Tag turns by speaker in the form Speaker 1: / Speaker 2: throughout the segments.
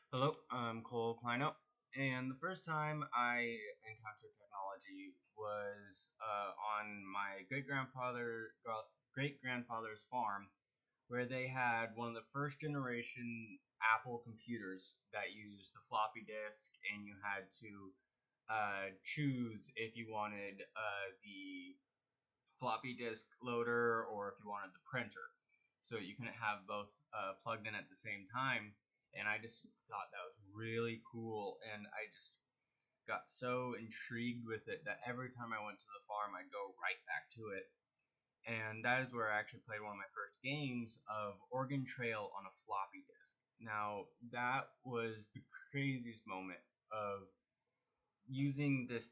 Speaker 1: Hello, I'm Cole Kleino, and the first time I encountered technology was on my great grandfather's farm, where they had one of the first generation Apple computers that used the floppy disk, and you had to choose if you wanted the floppy disk loader or if you wanted the printer. So you couldn't have both plugged in at the same time. And I just thought that was really cool. And I just got so intrigued with it that every time I went to the farm, I'd go right back to it. And that is where I actually played one of my first games of Oregon Trail on a floppy disk. Now, that was the craziest moment of using this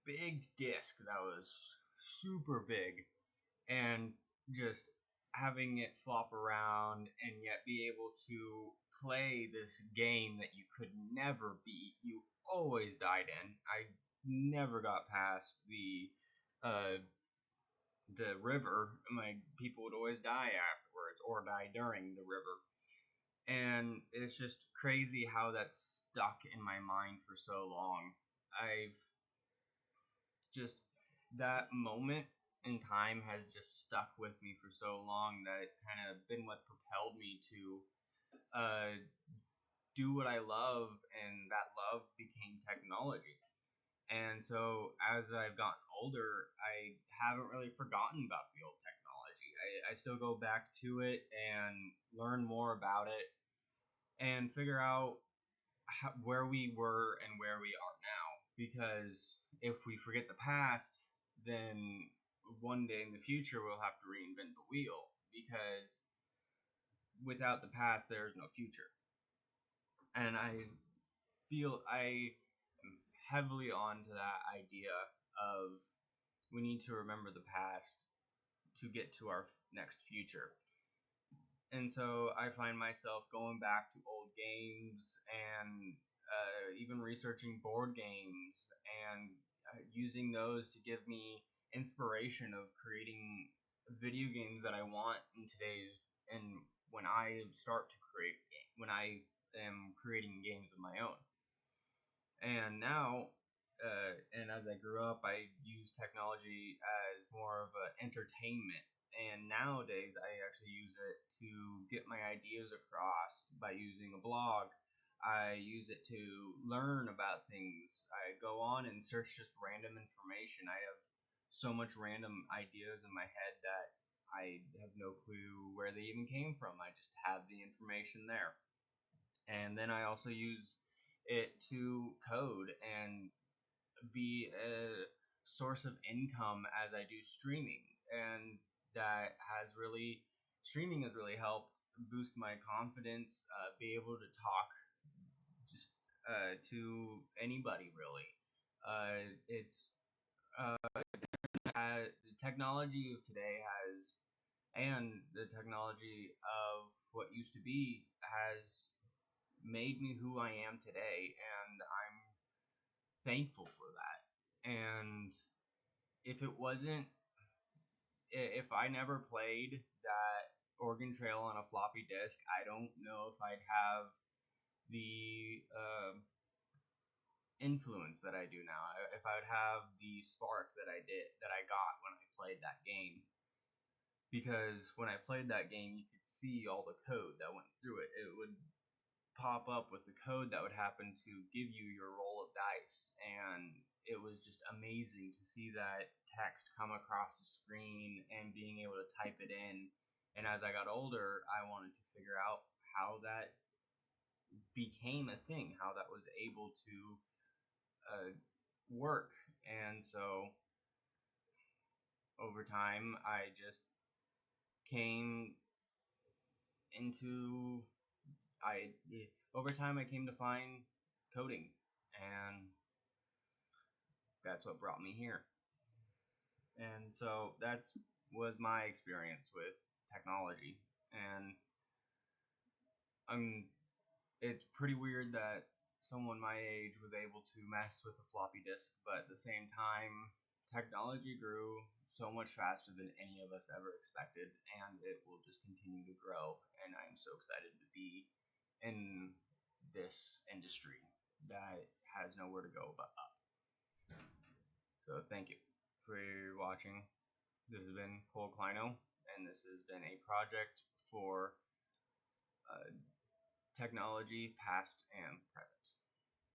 Speaker 1: big disc that was super big and just having it flop around and yet be able to play this game that you could never beat. You always died in. I never got past the river. My people would always die afterwards or die during the river. And it's just crazy how that's stuck in my mind for so long. I've just that moment in time has just stuck with me for so long that it's kind of been what propelled me to uh, do what I love, and that love became technology. And so as I've gotten older, I haven't really forgotten about the old technology. I still go back to it and learn more about it and figure out where we were and where we are now. Because if we forget the past, then one day in the future we'll have to reinvent the wheel. Because without the past, there is no future. And I feel I am heavily onto that idea of we need to remember the past to get to our next future. And so I find myself going back to old games and even researching board games and using those to give me inspiration of creating video games that I want in today's and when I start to create when I am creating games of my own. And now, and as I grew up, I use technology as more of an entertainment. And nowadays, I actually use it to get my ideas across by using a blog. I use it to learn about things. I go on and search just random information. I have so much random ideas in my head that I have no clue where they even came from. I just have the information there. And then I also use it to code and be a source of income as I do streaming. And that has really, streaming has really helped boost my confidence, be able to talk just to anybody really. It's the technology of today has, and the technology of what used to be has made me who I am today, and I'm thankful for that. And if it wasn't, if I never played that Oregon Trail on a floppy disk, I don't know if I'd have the influence that I do now. If I would have the spark that I got when I played that game. Because when I played that game, you could see all the code that went through it. It would pop up with the code that would happen to give you your roll of dice, and it was just amazing to see that text come across the screen and being able to type it in. And as I got older, I wanted to figure out how that became a thing, how that was able to work. And so over time, I just came into I over time I came to find coding, and that's what brought me here. And so that's was my experience with technology. And it's pretty weird that someone my age was able to mess with a floppy disk, but at the same time, technology grew so much faster than any of us ever expected, and it will just continue to grow. And I'm so excited to be in this industry that has nowhere to go but up. So thank you for watching. This has been Cole Kleino, and this has been a project for technology past and present.